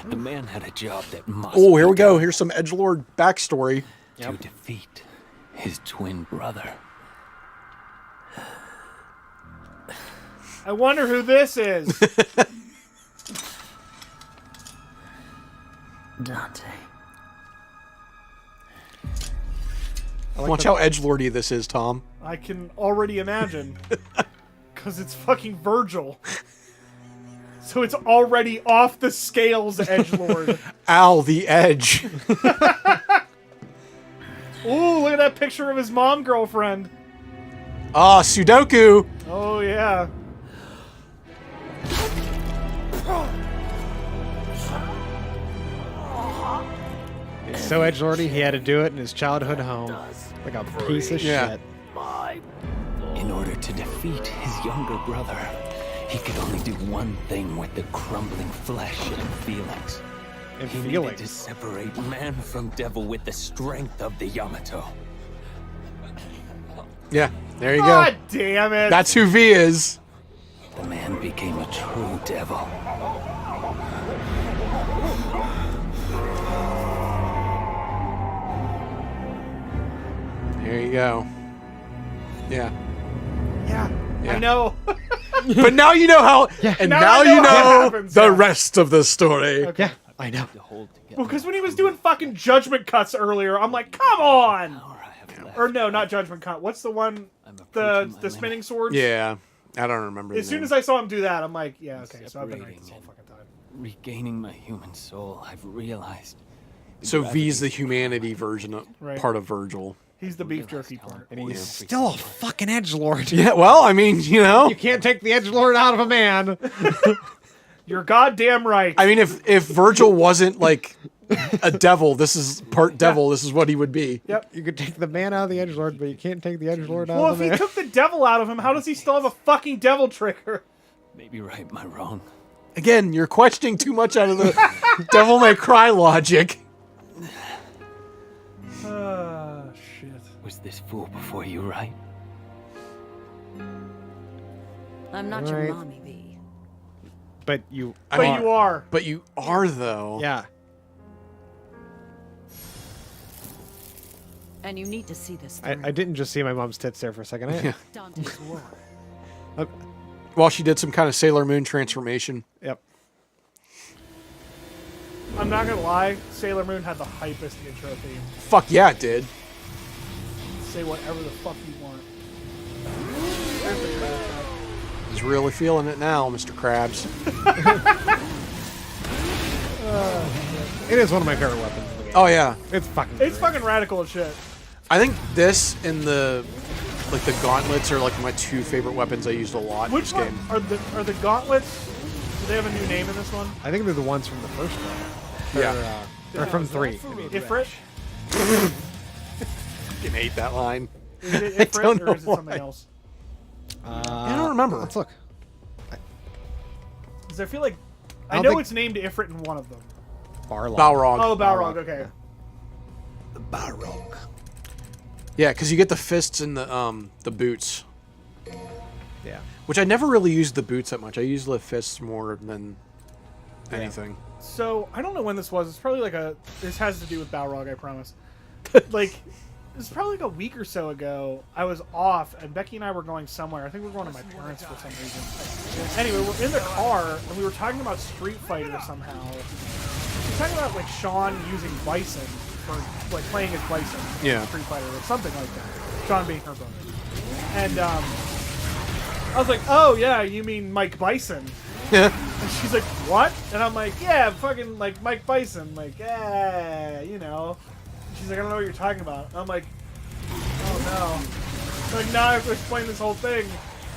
The man had a job that must. Oh, here be we go. done Here's some edgelord backstory. to defeat his twin brother. I wonder who this is. Dante. Watch how edgelordy this is, Tom. I can already imagine. Because it's fucking Virgil. So it's already off the scales, edgelord. Al, the edge. Ooh, look at that picture of his mom girlfriend. Ah, Sudoku. Oh, yeah. It's so edgelordy, he had to do it in his childhood home. Like a piece of Yeah. shit. In order to defeat his younger brother, he could only do one thing with the crumbling flesh and feelings. And He needed feelings. to separate man from devil with the strength of the Yamato. Yeah, there you God go. damn it. That's who V is. The man became a true devil. There you go. Yeah. yeah, Yeah. I know. But now you know how, and Now now I know you how it know happens, the yeah. rest of the story. Yeah, I know. To hold together. Well, because when he was doing fucking judgment cuts earlier, I'm like, come on! Power I have left. Or no, not judgment cut. What's the one? I'm The approaching my the spinning limit. swords? Yeah, I don't remember. As soon as I saw him do that, I'm like, yeah, okay, so I've been right Separating this whole and fucking time. Regaining my human soul, I've realized. So V's the humanity version of Right. part of Virgil. He's the beef jerky part. And he's still a fucking edgelord. Yeah, well, I mean, you know, You can't take the edgelord out of a man. You're goddamn right. I mean, if Virgil wasn't like a devil, this is part devil. This is what he would be. Yep. You could take the man out of the edgelord, but you can't take the edgelord out Well, of if the he man. took the devil out of him, how does he still have a fucking devil trigger? Maybe right, my wrong. Again, you're questioning too much out of the Devil May Cry logic. Shit. Was this fool before you, right? I'm not Right. your mommy, V. But you I But mean, you are. But you are though. Yeah. And you need to see this through. I didn't just see my mom's tits there for a second. Yeah. Dante's war. Well, she did some kind of Sailor Moon transformation. Yep. I'm not gonna lie, Sailor Moon had the hypest intro theme. Fuck yeah, it did. Say whatever the fuck you want. There's the trash out. He's really feeling it now, Mr. Krabs. It is one of my favorite weapons in the game. Oh yeah, It's fucking It's great. fucking radical as shit. I think this and the gauntlets are like my two favorite weapons I used a lot in Which this one game. are the gauntlets? Do they have a new name in this one? I think they're the ones from the first one. Yeah. Or from 3. I mean. Ifrit? Fucking hate that line. Is it I Ifrit don't or know is it something why. else? I don't remember. Let's look. Because I feel like I don't know think- it's named Ifrit in one of them. Barlog. Balrog. Oh, Balrog. Okay. Balrog. Yeah, because you get the fists and the boots, Yeah. which I never really used the boots that much. I used the fists more than anything. So I don't know when this was. It's probably like a. This has to do with Balrog, I promise. Like, it's probably like a week or so ago. I was off, and Becky and I were going somewhere. I think we were going to my parents for some reason. Anyway, we're in the car, and we were talking about Street Fighter somehow. We were talking about like Sean using Bison for like playing as Bison. in Yeah. Street Fighter or something like that. Sean being her brother. And I was like, oh yeah, you mean Mike Bison? And she's like, what? And I'm like, yeah, fucking like Mike Bison. Like, yeah, you know. She's like, I don't know what you're talking about. And I'm like, oh no. Like, now I have to explain this whole thing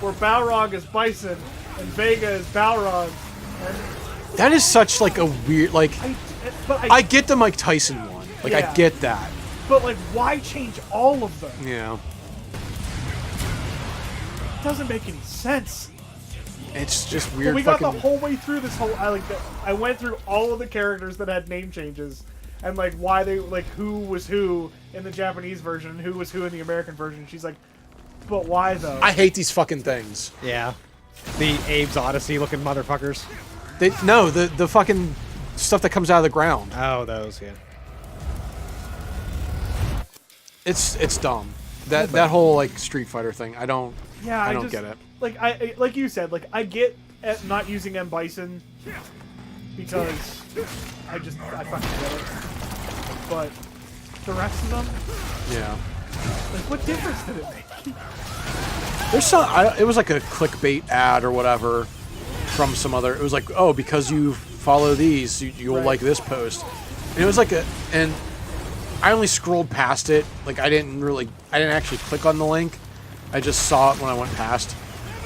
where Balrog is Bison and Vega is Balrog. And That is such like a weird like. but I get the Mike Tyson one. Like Yeah. I get that. but like, why change all of them? Yeah. It doesn't make any sense. It's just But weird. we got fucking, the whole way through this whole. I went through all of the characters that had name changes, and like why they like who was who in the Japanese version, and who was who in the American version. She's like, but why though? I hate these fucking things. Yeah. The Abe's Odyssey looking motherfuckers. The fucking stuff that comes out of the ground. Oh, those, yeah. It's dumb. That whole like Street Fighter thing. I don't get it. Like like you said, like I get at not using M Bison because I fucking get it. But the rest of them, Yeah. like what difference did it make? There's some. It was like a clickbait ad or whatever from some other. It was like, oh, because you follow these, you'll Right. like this post. And it was like and I only scrolled past it. Like I didn't actually click on the link. I just saw it when I went past.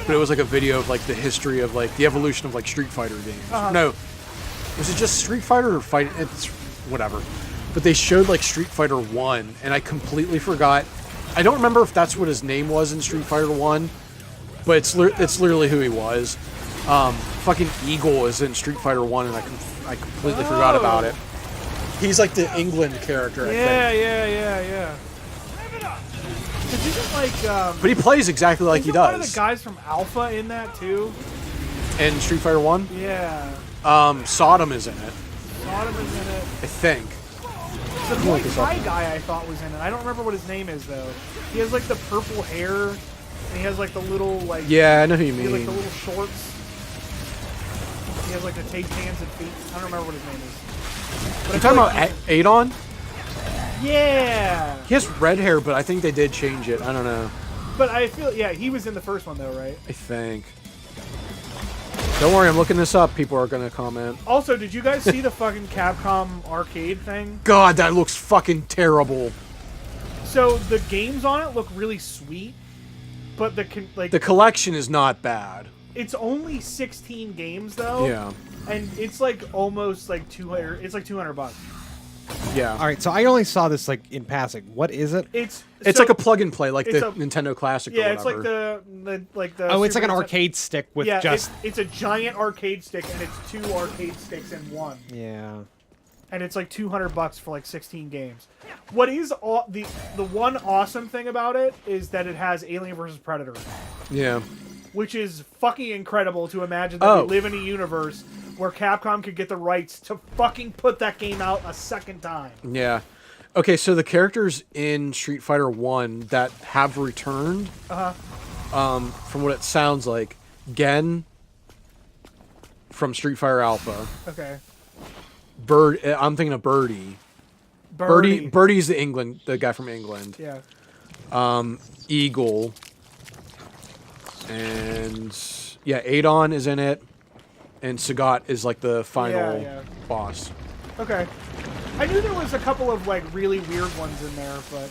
But it was like a video of like the history of like the evolution of like Street Fighter games. No, was it just Street Fighter or Fight? It's whatever. But they showed like Street Fighter 1, and I completely forgot. I don't remember if that's what his name was in Street Fighter 1, but it's literally who he was. Fucking Eagle is in Street Fighter 1, and I completely forgot about it. He's like the England character, I think. Yeah. Cause isn't like But he plays exactly like he isn't one of does. the guys from Alpha in that too? In Street Fighter 1, Yeah. Sodom is in it, Sodom is in it. I think. The Muay Thai guy I thought was in it. I don't remember what his name is though. He has like the purple hair, and he has like the little like Yeah, I know who you he has, like mean. the little shorts. He has like the taped hands and feet. I don't remember what his name is. But You talking about Adon? Yeah. He has red hair, but I think they did change it. I don't know. But I feel he was in the first one though, right? I think. Don't worry, I'm looking this up. People are gonna comment. Also, did you guys see the fucking Capcom arcade thing? God, that looks fucking terrible. So the games on it look really sweet, but the collection is not bad. it's only 16 games though. Yeah. And it's like almost like 200. It's like $200. Yeah. All right, so I only saw this like in passing. What is it? It's so- like a plug and play, like it's the a- Nintendo Classic. Yeah, or it's whatever. like the. Oh, it's like Super an Nintendo- arcade stick with Yeah, just. it's a giant arcade stick, and it's 2 arcade sticks in one, Yeah. and it's like $200 for like 16 games. What is the one awesome thing about it is that it has Alien vs Predator, Yeah. which is fucking incredible to imagine that Oh. we live in a universe where Capcom could get the rights to fucking put that game out a second time. Yeah. Okay, so the characters in Street Fighter 1 that have returned, from what it sounds like, Gen from Street Fighter Alpha, Okay. I'm thinking of Birdie. Birdie's the guy from England. Yeah. Eagle. And yeah, Adon is in it. And Sagat is like the final Yeah. boss. Okay. I knew there was a couple of like really weird ones in there, but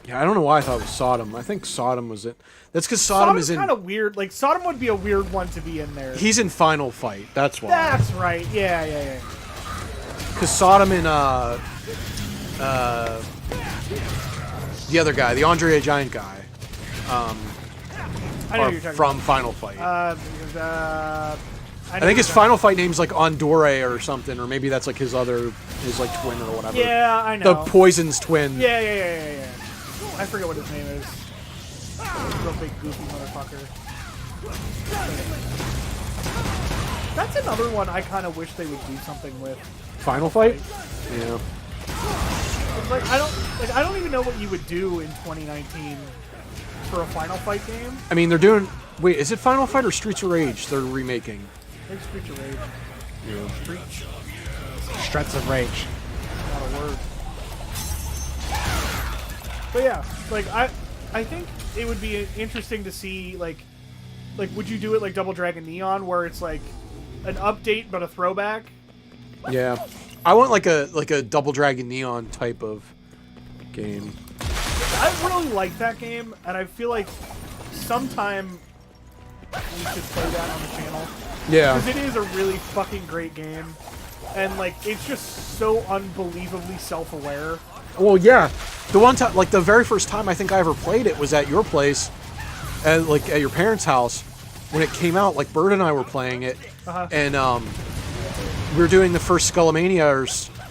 Yeah, I don't know why I thought it was Sodom. I think Sodom was it. That's because Sodom is in. kind of weird. Like Sodom would be a weird one to be in there. He's in Final Fight. That's why. That's right. Yeah. Because Sodom and the other guy, the Andre the Giant guy, I know are what you're talking from Final Fight. about. I think his Final Fight name's like Andore or something, or maybe that's like his like twin or whatever. Yeah, I The know. Poison's twin. Yeah. I forget what his name is. Real big goofy motherfucker. That's another one I kind of wish they would do something with. Final Fight? Yeah. Like I don't even know what you would do in 2019 for a Final Fight game. I mean, they're doing. Wait, is it Final Fight or Streets of Rage? They're remaking. I think Streets of Rage. Yeah. Streets. Struts of Rage. Not a word. But yeah, like I think it would be interesting to see like would you do it like Double Dragon Neon where it's like an update but a throwback? Yeah. I want like a Double Dragon Neon type of game. I really like that game, and I feel like sometime we should play that on the channel. Yeah. Because it is a really fucking great game. And, like, it's just so unbelievably self-aware. Well, yeah. The one time, like the very first time I think I ever played it was at your place, at your parents' house, when it came out. Like Bird and I were playing it, and we were doing the first Skullomania or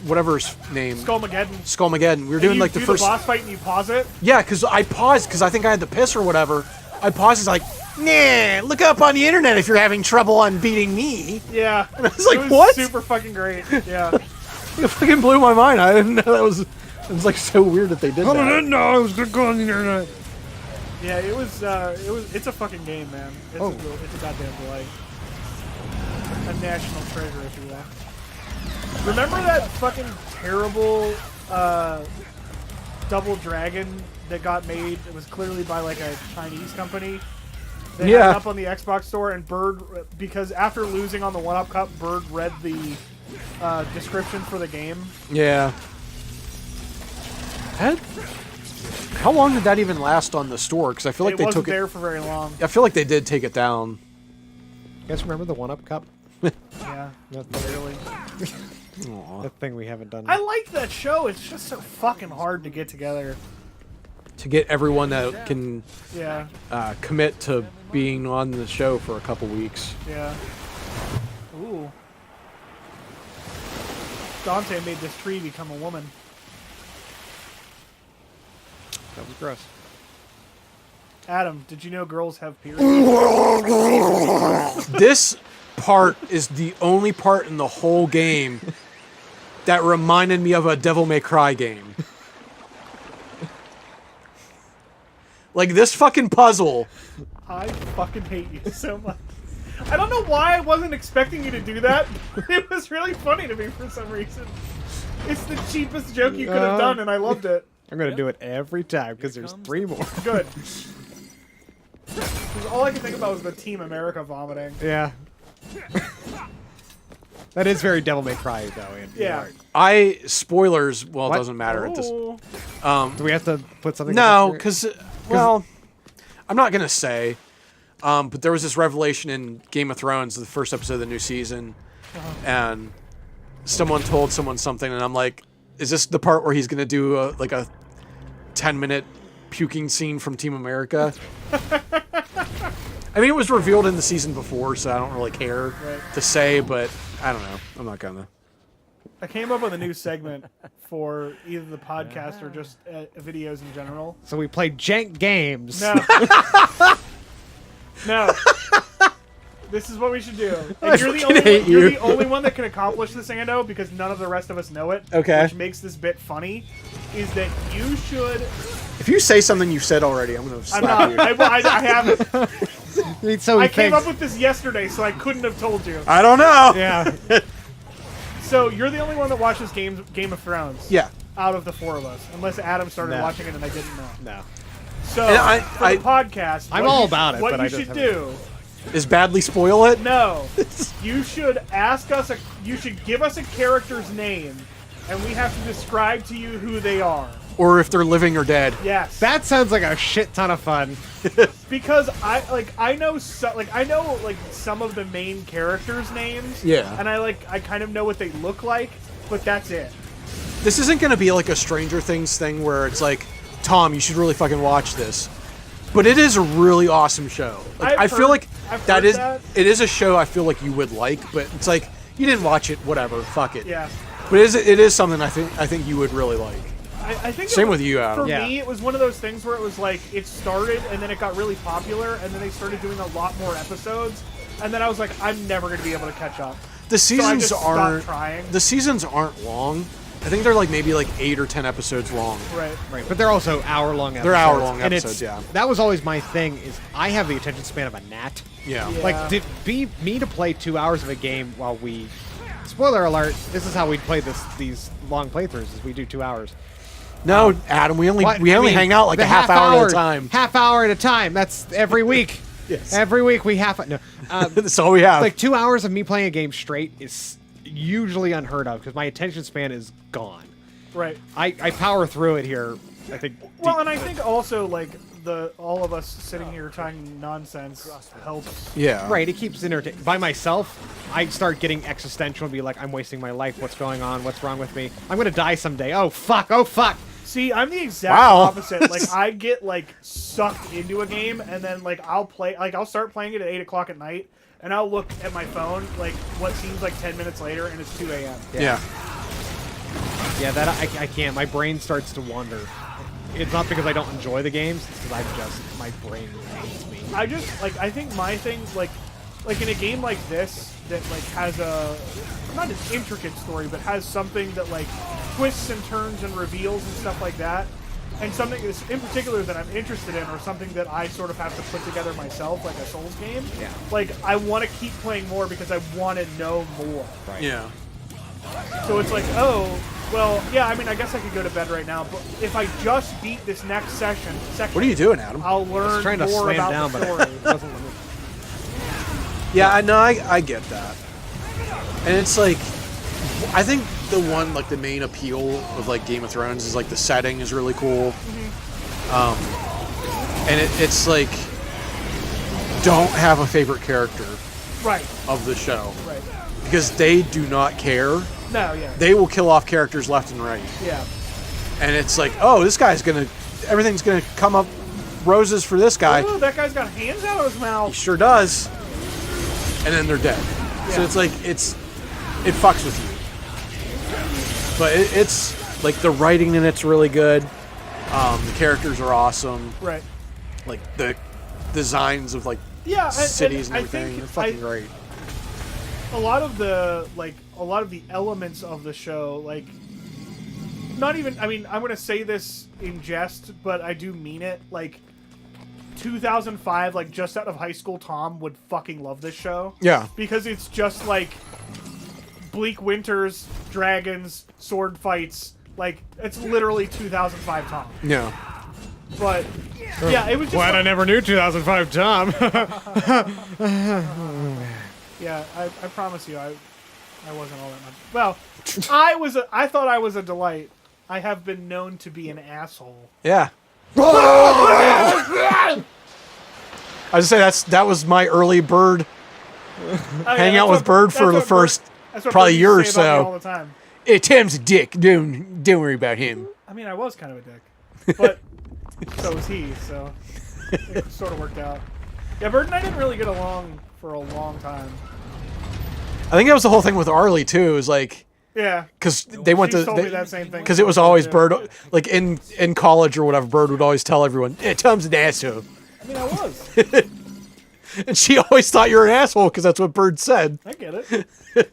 whatever his name. Skullmageddon. We were doing like the first boss fight and you pause it. Yeah, because I paused because I think I had to piss or whatever. I paused. It's like nah, look up on the internet if you're having trouble on beating me. Yeah. And I was like, it was what? Super fucking great. Yeah. It fucking blew my mind. I didn't know that was. It was like so weird that they did that. I didn't know I was gonna go on the internet. Yeah, it's a fucking game, man. It's a goddamn delight. A national treasure, if you will. Remember that fucking terrible Double Dragon that got made? It was clearly by like a Chinese company. They had it up on the Xbox store, and Bird, because after losing on the 1-Up Cup, Bird read the description for the game. Yeah. How long did that even last on the store? Because I feel like they took it. It wasn't there for very long. I feel like they did take it down. You guys remember the 1-Up Cup? Yeah, That really. that thing we haven't done. I like that show. It's just so fucking hard to get together. To get everyone that can Yeah, commit to being on the show for a couple weeks. yeah. Ooh. Dante made this tree become a woman. That was gross. Adam, did you know girls have periods? This part is the only part in the whole game that reminded me of a Devil May Cry game. Like this fucking puzzle. I fucking hate you so much. I don't know why I wasn't expecting you to do that, but it was really funny to me for some reason. It's the cheapest joke you could have done, and I loved it. I'm gonna do it every time because there's 3 more. Good. 'Cause all I could think about was the Team America vomiting. Yeah. That is very Devil May Cry though. In Yeah. art. Spoilers. Well, What? it doesn't matter at this. Ooh. Do we have to put something? No, in this because well, I'm not gonna say. But there was this revelation in Game of Thrones, the first episode of the new season, and someone told someone something, and I'm like, is this the part where he's gonna do a 10-minute puking scene from Team America? I mean, it was revealed in the season before, so I don't really care to say, but I don't know. I'm not gonna. I came up with a new segment for either the podcast or just videos in general. So we play jank games. No. No. This is what we should do. And you're the only one that can accomplish this, Ando, because none of the rest of us know it. Okay. Which makes this bit funny. Is that you should... If you say something you've said already, I'm gonna I'm slap you. not. I haven't. So I came up with this yesterday, so I couldn't have told you. I don't know. Yeah. So you're the only one that watches Game of Thrones. Yeah. Out of the 4 of us. Unless Adam started No. watching it and I didn't know. No. So, And for the podcast... I'm what all you- about it, What but you I just should haven't- do... Is badly spoil it? No. You should ask us you should give us a character's name, and we have to describe to you who they are. Or if they're living or dead. Yes. That sounds like a shit ton of fun. Because I know some of the main characters' names. Yeah. And I kind of know what they look like, but that's it. This isn't gonna be like a Stranger Things thing where it's like, Tom, you should really fucking watch this. But it is a really awesome show. Like, I feel like it is a show I feel like you would like, but it's like you didn't watch it, whatever, fuck it. Yeah. But it is something I think you would really like. I think Same with you, Adam. For Yeah. me, it was one of those things where it was like it started and then it got really popular and then they started doing a lot more episodes and then I was like, I'm never going to be able to catch up. The seasons just stopped aren't trying. The seasons aren't long. I think they're like maybe like 8 or 10 episodes long. Right. Right, but they're also hour-long episodes. They're hour-long and episodes, yeah. That was always my thing, is I have the attention span of a gnat. Yeah. Yeah. Like, to me to play 2 hours of a game while we... Spoiler alert, this is how we play these long playthroughs, is we do 2 hours. No, Adam, we only What? hang out like the a half hour at a time. Half hour at a time. That's every week. Yes. Every week we no. That's all we have. Like 2 hours of me playing a game straight is usually unheard of because my attention span is gone. Right. I power through it here. I think. Well, and I think also like all of us sitting here talking nonsense helps. Yeah. Right, it keeps entertaining. By myself, I start getting existential and be like, I'm wasting my life. What's going on? What's wrong with me? I'm gonna die someday. Oh fuck! Oh fuck! See, I'm the exact Wow. opposite. Like I get like sucked into a game and then like I'll start playing it at 8 o'clock at night and I'll look at my phone like what seems like 10 minutes later and it's 2 a.m. Yeah. Yeah, that I can't. My brain starts to wander. It's not because I don't enjoy the games. It's because my brain hates me. I just like I think my thing like in a game like this that like has a not an intricate story but has something that like twists and turns and reveals and stuff like that, and something that's in particular that I'm interested in, or something that I sort of have to put together myself, like a Souls game. Yeah. Like I want to keep playing more because I want to know more. Right. Yeah. So it's like, oh, well, yeah. I mean, I guess I could go to bed right now, but if I just beat this next section, What are you doing, Adam? I'll I was learn trying to more slam about down, the but story. it doesn't let me. Yeah, I know. I get that, and it's like, I think the one like the main appeal of like Game of Thrones is like the setting is really cool, and it's like don't have a favorite character Right. of the show Right. because they do not care. No. Yeah. They will kill off characters left and right, Yeah. and it's like, oh, this guy's everything's gonna come up roses for this guy. Oh, that guy's got hands out of his He mouth. sure does. And then they're dead. So Yeah. it's like it fucks with you. But it's like the writing in it's really good. The characters are awesome. Right. Like the designs of like Yeah. cities and I everything. think They're fucking great. a lot of the elements of the show, like, not even. I mean, I'm gonna say this in jest, but I do mean it. Like, 2005, like just out of high school, Tom would fucking love this show. Yeah. Because it's just like bleak winters, dragons, sword fights. Like, it's literally 2005 Tom. Yeah. But yeah, it was just. Glad I never knew 2005 Tom. Yeah, I promise you, I wasn't all that much. Well, I thought I was a delight. I have been known to be an asshole. Yeah. I was gonna say that was my early Bird hang out with Bird for the first probably year or so. All the time. Hey, Tim's a dick. Don't worry about him. I mean, I was kind of a dick, but so was he. So it sort of worked out. Yeah, Bird and I didn't really get along for a long time. I think that was the whole thing with Arlie too. Is like Yeah, because they went she to told me that same thing. because it was always Bird, like in college or whatever. Bird would always tell everyone, "Hey, Tom's an asshole," I mean, I was. and she always thought you're an asshole because that's what Bird said. I get it.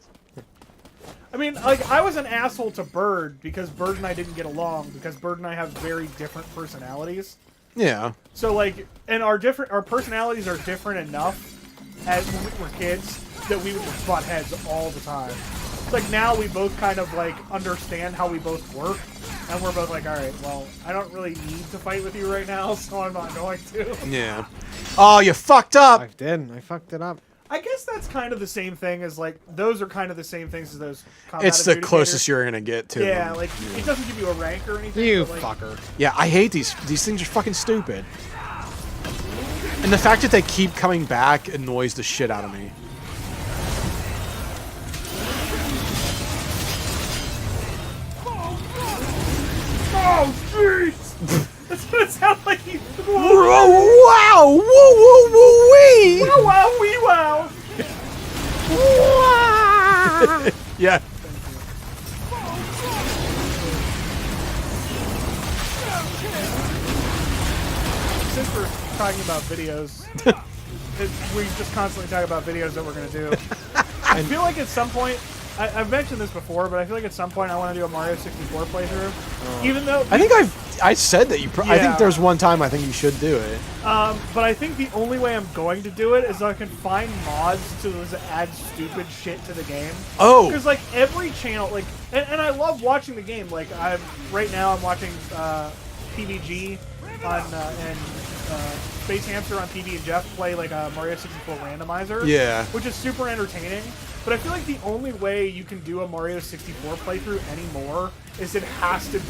I mean, like, I was an asshole to Bird because Bird and I didn't get along because Bird and I have very different personalities. Yeah, So, like, and our personalities are different enough as when we were kids that we would just butt heads all the time. It's like now we both kind of, like, understand how we both work, and we're both like, alright, well, I don't really need to fight with you right now, so I'm not going to. yeah. Oh, you fucked up. I did. I fucked it up. I guess that's kind of the same thing as, like, those are kind of the same things as those combat It's the adjudicators. closest you're gonna get to. Yeah, them. like, it doesn't give you a rank or anything. You but, like, fucker. Yeah, I hate these. These things are fucking stupid. And the fact that they keep coming back annoys the shit out of me. Oh, jeez! That's what it sounds like. Wow! Woo woo woo wee! Wow, wow, wee, wow! Yeah. Since we're talking about videos, we just constantly talk about videos that we're going to do. I feel like at some point, I've mentioned this before, but I feel like at some point I want to do a Mario 64 playthrough. Even though... I think I said that you. I Yeah. think there's one time I think you should do it. But I think the only way I'm going to do it is I can find mods to just add stupid shit to the game. Oh. Because like every channel, like, and I love watching the game. Like right now I'm watching PVG on and Space Hamster on TV and Jeff play like a Mario 64 randomizer. Yeah. Which is super entertaining. But I feel like the only way you can do a Mario 64 playthrough anymore is there has to be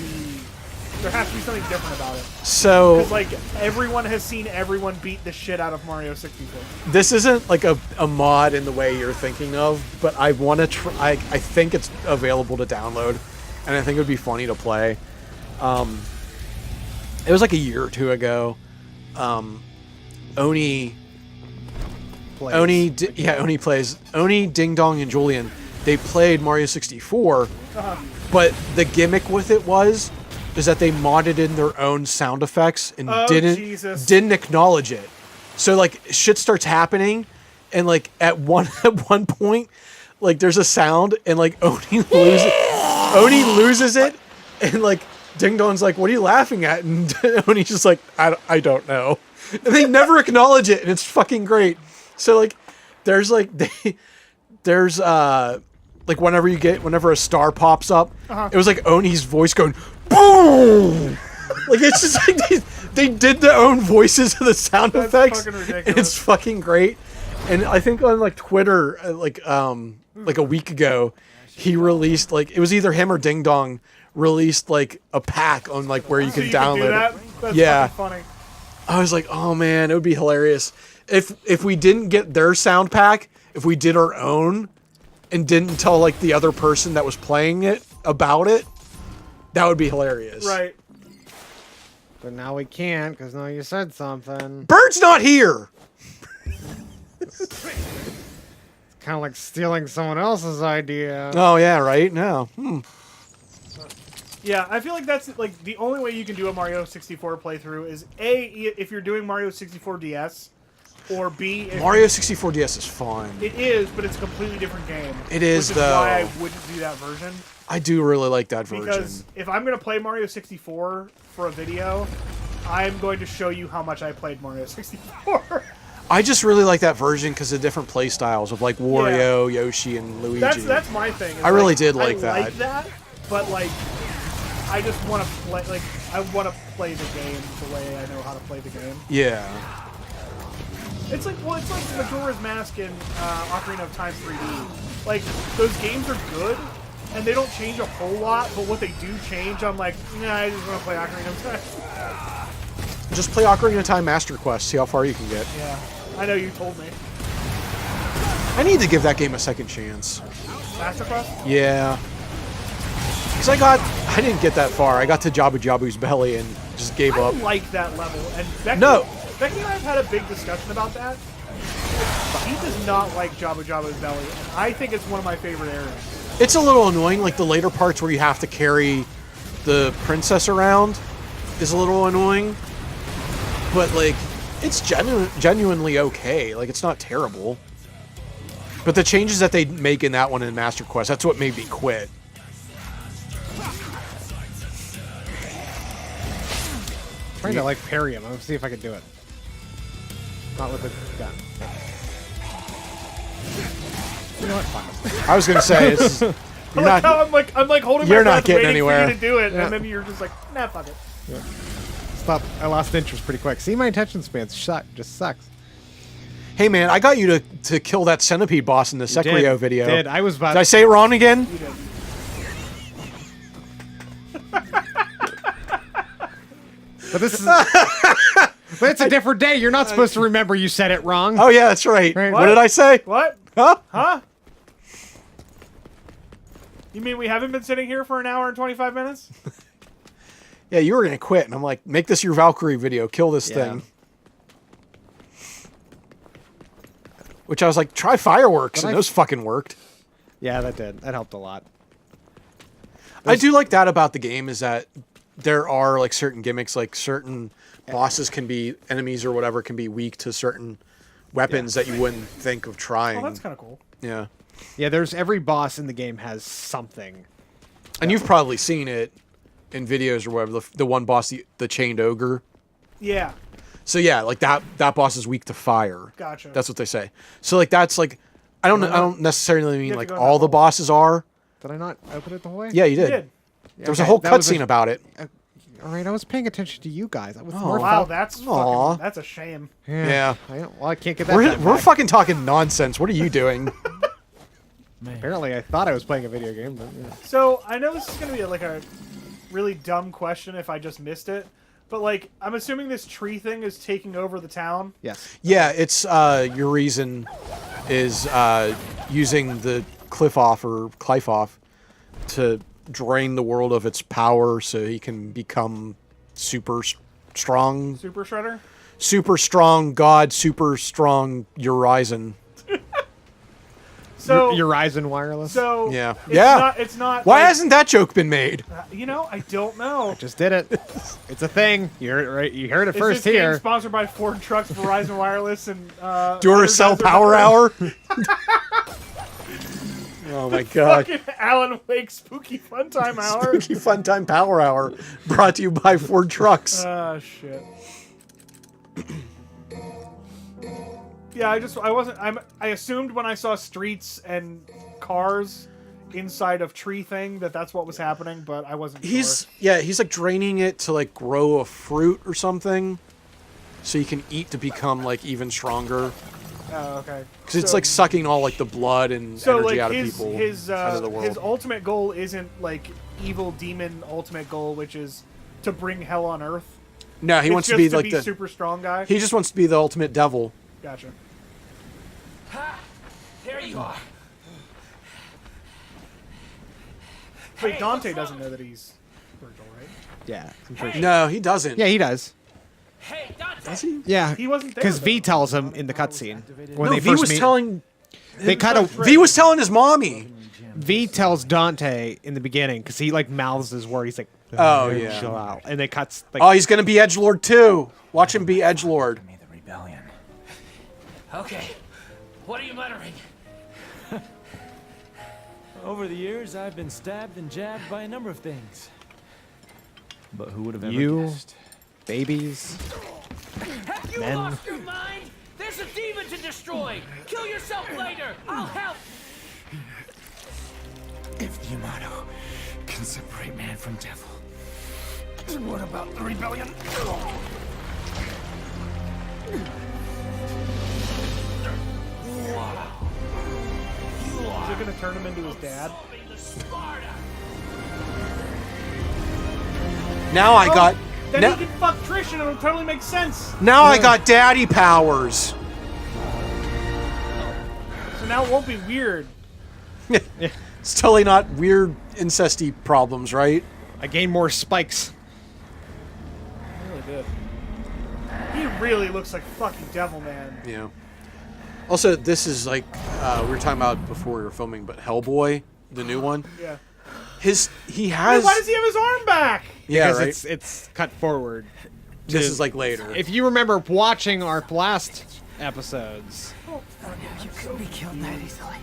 something different about it. So Because, like, everyone has seen everyone beat the shit out of Mario 64. this isn't like a mod in the way you're thinking of, but I want to try. I think it's available to download, and I think it would be funny to play. It was like a year or two ago. Oni plays. Oni, Ding Dong, and Julian. They played Mario 64, but the gimmick with it is that they modded in their own sound effects and Oh, didn't Jesus. acknowledge it. So like shit starts happening, and like at one point, like there's a sound, and like Oni loses it, and like Ding Dong's like, "What are you laughing at?" And Oni's just like, "I don't know." And they never acknowledge it, and it's fucking great. So like, there's like whenever a star pops up, it was like Oni's voice going boom. Like it's just like they did their own voices of the sound effects, and it's fucking great. And I think on like Twitter, like a week ago, he released like it was either him or Ding Dong released like a pack on like where you So can you can do download that? it. That's Yeah. fucking funny. I was like, oh man, it would be hilarious if we didn't get their sound pack, if we did our own, and didn't tell like the other person that was playing it about it. That would be hilarious. Right. But now we can't because now you said something. Bird's not here. Kind of like stealing someone else's idea. Oh yeah, right. No. Yeah, I feel like that's like the only way you can do a Mario 64 playthrough is A, if you're doing Mario 64 DS, or B, if Mario 64 DS is fun. it is, but it's a completely different game. It is, which is though. why I wouldn't do that version. I do really like that version. Because if I'm going to play Mario 64 for a video, I'm going to show you how much I played Mario 64. I just really like that version because of different play styles of like Wario, Yoshi, and Luigi. That's my thing. is, I really did like that. I like that, but like, I just want to play. Like, I want to play the game the way I know how to play the game. Yeah. It's like Majora's Mask and Ocarina of Time 3D. Like, those games are good, and they don't change a whole lot, but what they do change, I'm like, nah, I just want to play Ocarina of Time. Just play Ocarina of Time Master Quest, see how far you can get. Yeah, I know you told me. I need to give that game a second chance. Master Quest? Yeah. Because I didn't get that far. I got to Jabu Jabu's belly and just gave I up. like that level, and Becky and I have had a big discussion about that. He does not like Jabu Jabu's belly, and I think it's one of my favorite areas. It's a little annoying, like the later parts where you have to carry the princess around is a little annoying. But like, it's genuinely okay. Like, it's not terrible. But the changes that they make in that one in Master Quest, that's what made me quit. Trying to like parry him. Let's see if I can do it. Not with the gun. You know what? Fine. I was gonna say it's I like how I'm like holding you're my not breath getting waiting anywhere. for you to do it, Yeah. and then you're just like, nah, fuck it. Stop. I lost interest pretty quick. See, my attention span just sucks. Hey man, I got you to kill that centipede boss in the Sekiro video. Did I was about? Did I say it wrong again? You did. But this is. But it's a different day. You're not supposed to remember you said it wrong. Oh yeah, that's right. Right. What did I say? What? Huh? Huh? You mean we haven't been sitting here for an hour and 25 minutes? Yeah, you were gonna quit, and I'm like, make this your Valkyrie video. Kill this Yeah. thing. Which I was like, try fireworks, But and I- those fucking worked. Yeah, that did. That helped a lot. I do like that about the game is that there are like certain gimmicks, like certain bosses can be enemies or whatever can be weak to certain weapons that you wouldn't think of trying. Oh, that's kind of cool. Yeah, Yeah, there's every boss in the game has something. and you've probably seen it in videos or whatever. The one boss, the chained ogre. Yeah, So yeah, like that boss is weak to fire. gotcha. That's what they say. So like that's like, I don't necessarily mean have to like go in all that the hole. bosses are. Did I not open it the whole way? Yeah, you You did. did. There was a whole that was cutscene about it. All right, I was paying attention to you guys. That was Oh. more Wow, fun. that's Aw. fucking, that's a shame. Yeah. Well, I can't get that. We're back. we're fucking talking nonsense. What are you doing? Apparently, I thought I was playing a video game, but yeah. So I know this is gonna be like a really dumb question if I just missed it, but like I'm assuming this tree thing is taking over the town. Yes. Yeah, it's your reason is using the cliff off to drain the world of its power so he can become strong, Super Shredder. super strong god, super strong Urizen. So Urizen Wireless. So Yeah. It's Yeah. Not, it's not. Why like, hasn't that joke been made? You know, I don't know. Just did it. It's a thing. You heard it, right? You heard it Is first this game here. sponsored by Ford Trucks, Verizon Wireless, and Duracell Power Hour. Oh my god. Fucking Alan Wake Spooky Fun Time Hour. Spooky Fun Time Power Hour, brought to you by Ford Trucks. Ah, shit. Yeah, I assumed when I saw streets and cars inside of tree thing that's what was happening, but I wasn't sure. He's like draining it to like grow a fruit or something, so you can eat to become like even stronger. Oh, okay. Because it's like sucking all like the blood and energy like out of people out of the world. his ultimate goal isn't like evil demon ultimate goal, which is to bring hell on Earth. No, he wants to just be like the super strong guy. He just wants to be the ultimate devil. Gotcha. Ha! There you are. Wait, Dante doesn't know that he's Virgil, right? Yeah, I'm pretty sure. No, he doesn't. Yeah, he does. Hey, Dante. Does he? Yeah, He wasn't there. because V though. tells him in the cutscene when No, they V first was meet. telling. They kind of V was telling his mommy. V tells Dante in the beginning because he like mouths his word. He's like, Oh, yeah. chill out," and they cuts. Like, Oh, he's gonna be edgelord too. Watch him be edgelord. Me the rebellion. Okay. What are you muttering? Over the years, I've been stabbed and jabbed by a number of things. But who would have ever You. guessed? babies. Have you Men. lost your mind? There's a demon to destroy. Kill yourself later. I'll help. If the Yamato can separate man from devil, what about the rebellion? Is it gonna turn him into his dad? Now I got. Then Now, he can fuck Trish and it'll totally make sense. now I got daddy powers. So now it won't be weird. It's totally not weird incesty problems, right? I gain more spikes. Really good. He really looks like fucking Devil Man. Yeah. Also, this is like we were talking about before we were filming, but Hellboy, the new one. Yeah. He Wait, has. why does he have his arm back? Yeah, Because right. it's cut forward. This is like later. If you remember watching our last episodes, You couldn't be killed that easily.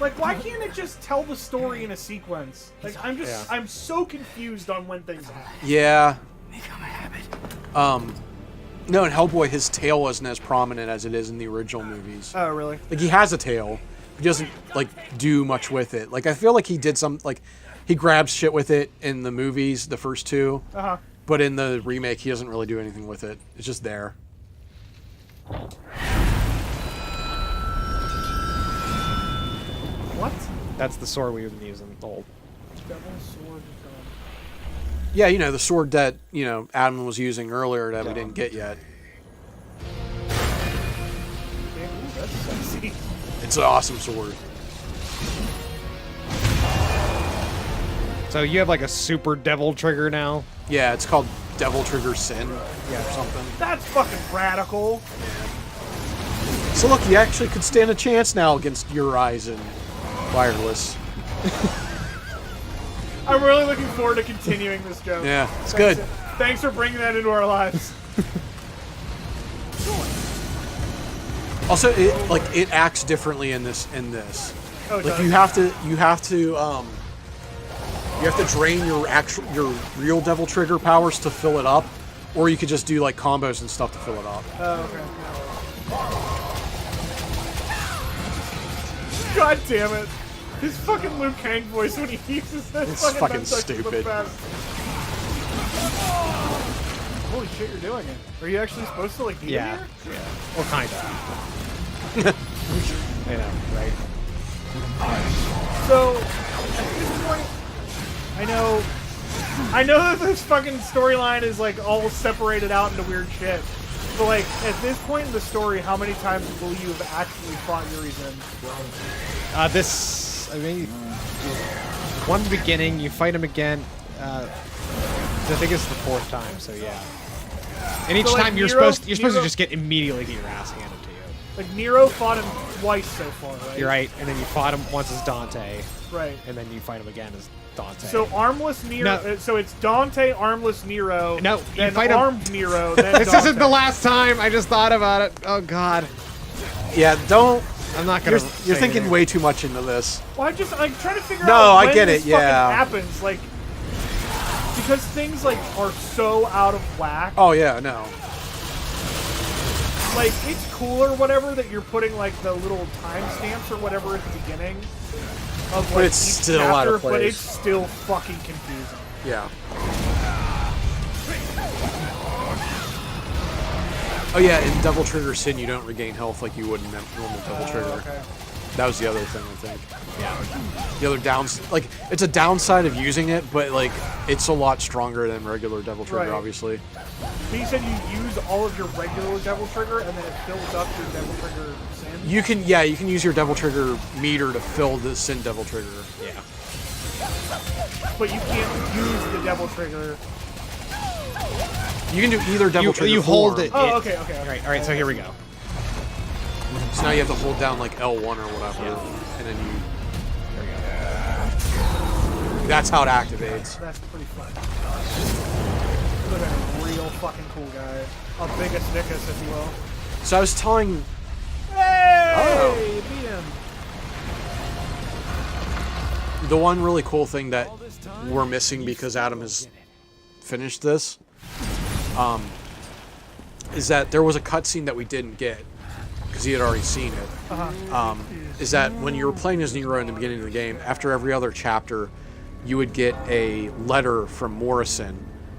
Like, why can't it just tell the story in a sequence? Like, Yeah. I'm so confused on when things happen. Yeah. Become a habit. No, in Hellboy, his tail wasn't as prominent as it is in the original movies. Oh, really? Like, he has a tail. He doesn't, like, do much with it. Like, I feel like he did some, like, he grabs shit with it in the movies, the first two. Uh-huh. But in the remake, he doesn't really do anything with it. It's just there. What? that's the sword we've been using. Old. Devil sword. Yeah, you know, the sword that, you know, Adam was using earlier that we didn't get yet. Damn, ooh, that's sexy. It's an awesome sword. So you have like a super devil trigger now. Yeah, it's called Devil Trigger Sin or something. That's fucking radical. So look, you actually could stand a chance now against Urizen Wireless. I'm really looking forward to continuing this joke. Yeah, it's good. Thanks for bringing that into our lives. Also, it acts differently in this. Oh, it Like does? you have to drain your real Devil Trigger powers to fill it up, or you could just do like combos and stuff to fill it up. Oh, okay. God damn it. His fucking Liu Kang voice when he uses that It's fucking nunchuck is the stupid. best. Holy shit, you're doing it. Are you actually supposed to like be Yeah. here? Or kind of. I know, right? So, at this point, I know that this fucking storyline is like all separated out into weird shit. But like, at this point in the story, how many times will you have actually fought Urizen? I mean, one at the beginning, you fight him again. I think it's the fourth time, so yeah. And each So, like, time you're Nero- supposed to Nero- just get immediately get your ass handed to you. Like Nero fought him twice so far, right? You're right. And then you fought him once as Dante, Right. and then you fight him again as Dante. So armless Nero. No. So it's Dante, armless Nero. No, you then fight him- armed Nero. Then this Dante. isn't the last time. I just thought about it. Oh God. Yeah, don't. I'm not gonna. You're say thinking anything. way too much into this. Well, I'm trying to figure No, out I when get this it, yeah. fucking happens. Like, because things like are so out of whack. Oh yeah, no. Like, it's cool or whatever that you're putting like the little timestamps or whatever at the beginning of like it's each still out chapter, of but place. it's still fucking confusing. Yeah. Oh yeah, in Devil Trigger Sin, you don't regain health like you would in normal Devil Trigger. Okay. That was the other thing, I think. Yeah. The other like, it's a downside of using it, but like, it's a lot stronger than regular Devil Trigger, Right. obviously. But you said you use all of your regular Devil Trigger and then it fills up your Devil Trigger Sin. You can use your Devil Trigger meter to fill the Sin Devil Trigger. Yeah. But you can't use the Devil Trigger. You can do either Devil Trigger. You hold form. it. Oh, okay. All right. So here we go. So now you have to hold down like L1 or whatever, and then you. There we go. That's how it activates. That's pretty fun. Look at a real fucking cool guy. A biggest Vicus, if you will. So I was telling. Hey! Oh. You beat him. The one really cool thing that we're missing because Adam has finished this, is that there was a cutscene that we didn't get because he had already seen it. Is that when you were playing as Nero in the beginning of the game, after every other chapter, you would get a letter from Morrison,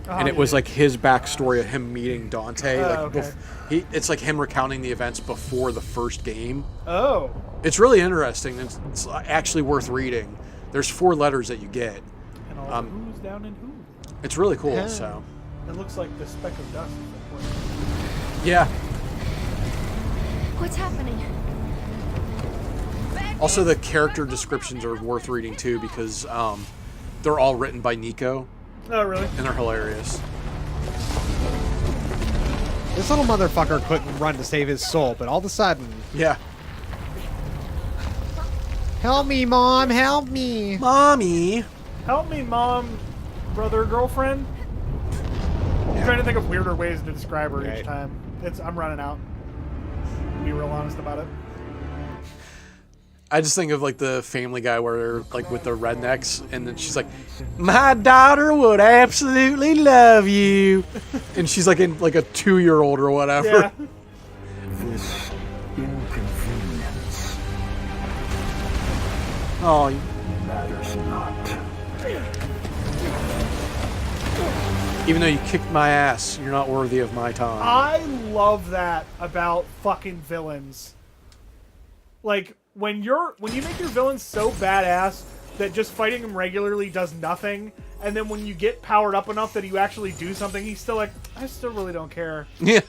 and it was like his backstory of him meeting Dante. Okay. It's like him recounting the events before the first game. Oh. It's really interesting. It's actually worth reading. There's 4 letters that you get. And all the who's down in who. It's really cool. So It looks like the speck of dust. yeah. What's happening? Also, the character descriptions are worth reading too because they're all written by Nico, Oh, really? and they're hilarious. This little motherfucker couldn't run to save his soul, but all of a sudden, Yeah. help me, Mom, help me. Mommy. Help me, mom, brother, girlfriend. I'm trying to think of weirder ways to describe her Right. each time. I'm running out. Be real honest about it. I just think of like the Family Guy where they're like with the rednecks, and then she's like, "My daughter would absolutely love you," and she's like in like a 2-year-old or whatever. Yeah. This inconvenience Oh, matters not. even though you kicked my ass, you're not worthy of my time. I love that about fucking villains. Like when you make your villains so badass that just fighting him regularly does nothing, and then when you get powered up enough that you actually do something, he's still like, I still really don't care. Yeah.